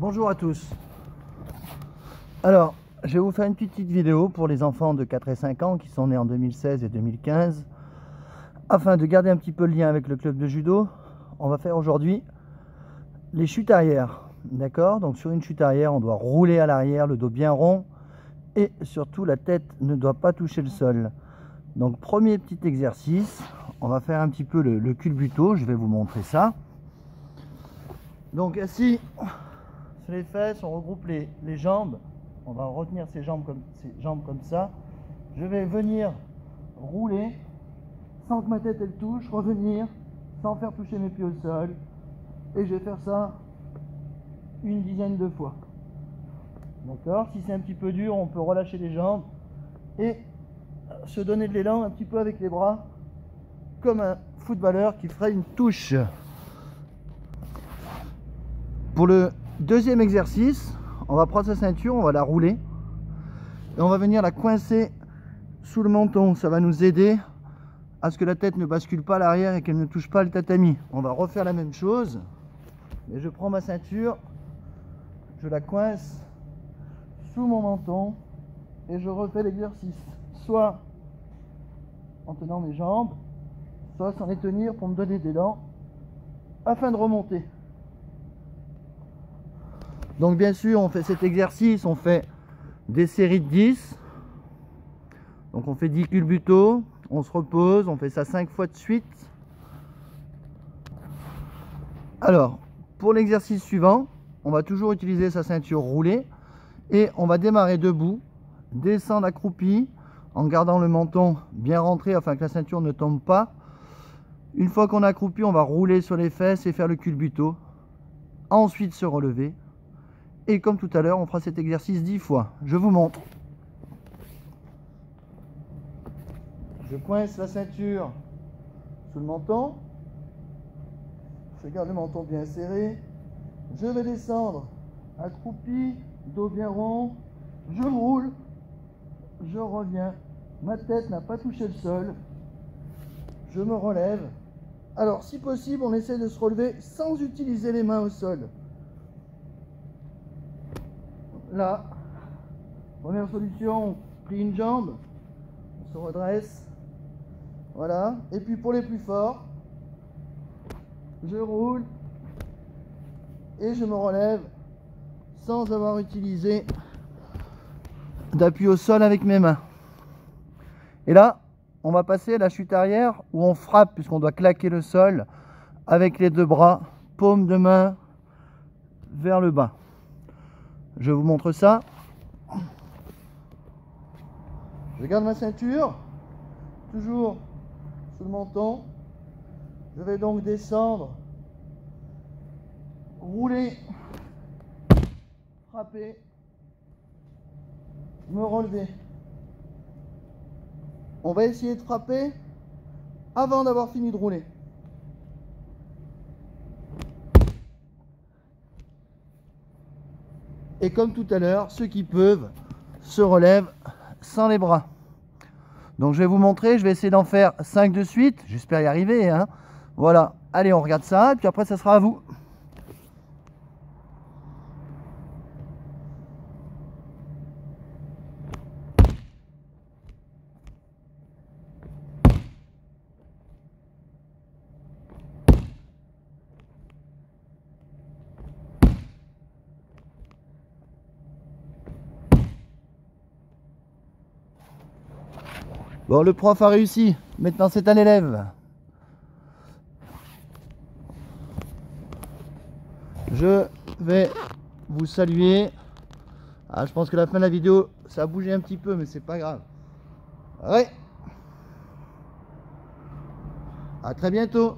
Bonjour à tous. Alors, je vais vous faire une petite vidéo pour les enfants de 4 et 5 ans qui sont nés en 2016 et 2015. Afin de garder un petit peu le lien avec le club de judo, on va faire aujourd'hui les chutes arrière. D'accord? Donc sur une chute arrière, on doit rouler à l'arrière, le dos bien rond. Et surtout, la tête ne doit pas toucher le sol. Donc premier petit exercice, on va faire un petit peu le culbuto. Je vais vous montrer ça. Donc assis sur les fesses, on regroupe les jambes. On va retenir ces jambes comme ça. Je vais venir rouler sans que ma tête elle touche, revenir sans faire toucher mes pieds au sol. Et je vais faire ça une dizaine de fois. D'accord? Si c'est un petit peu dur, on peut relâcher les jambes et se donner de l'élan un petit peu avec les bras, comme un footballeur qui ferait une touche. Pour le deuxième exercice, on va prendre sa ceinture, on va la rouler et on va venir la coincer sous le menton. Ça va nous aider à ce que la tête ne bascule pas à l'arrière et qu'elle ne touche pas le tatami. On va refaire la même chose, mais je prends ma ceinture, je la coince sous mon menton et je refais l'exercice, soit en tenant mes jambes, soit sans les tenir pour me donner d'élan afin de remonter. Donc bien sûr, on fait cet exercice, on fait des séries de 10. Donc on fait 10 culbuto, on se repose, on fait ça 5 fois de suite. Alors, pour l'exercice suivant, on va toujours utiliser sa ceinture roulée et on va démarrer debout, descendre accroupi en gardant le menton bien rentré afin que la ceinture ne tombe pas. Une fois qu'on a accroupi, on va rouler sur les fesses et faire le culbuto. Ensuite se relever. Et comme tout à l'heure, on fera cet exercice 10 fois. Je vous montre. Je coince la ceinture sous le menton. Je garde le menton bien serré. Je vais descendre accroupi, dos bien rond. Je roule. Je reviens. Ma tête n'a pas touché le sol. Je me relève. Alors, si possible, on essaie de se relever sans utiliser les mains au sol. Là, première solution, on plie une jambe, on se redresse, voilà. Et puis pour les plus forts, je roule et je me relève sans avoir utilisé d'appui au sol avec mes mains. Et là, on va passer à la chute arrière où on frappe puisqu'on doit claquer le sol avec les deux bras, paume de main vers le bas. Je vous montre ça. Je garde ma ceinture, toujours sous le menton. Je vais donc descendre, rouler, frapper, me relever. On va essayer de frapper avant d'avoir fini de rouler. Et comme tout à l'heure, ceux qui peuvent se relèvent sans les bras. Donc je vais vous montrer, je vais essayer d'en faire 5 de suite. J'espère y arriver, hein. Voilà, allez, on regarde ça, et puis après ça sera à vous. Bon, le prof a réussi. Maintenant, c'est un élève. Je vais vous saluer. Ah, je pense que la fin de la vidéo, ça a bougé un petit peu, mais c'est pas grave. Ouais. À très bientôt.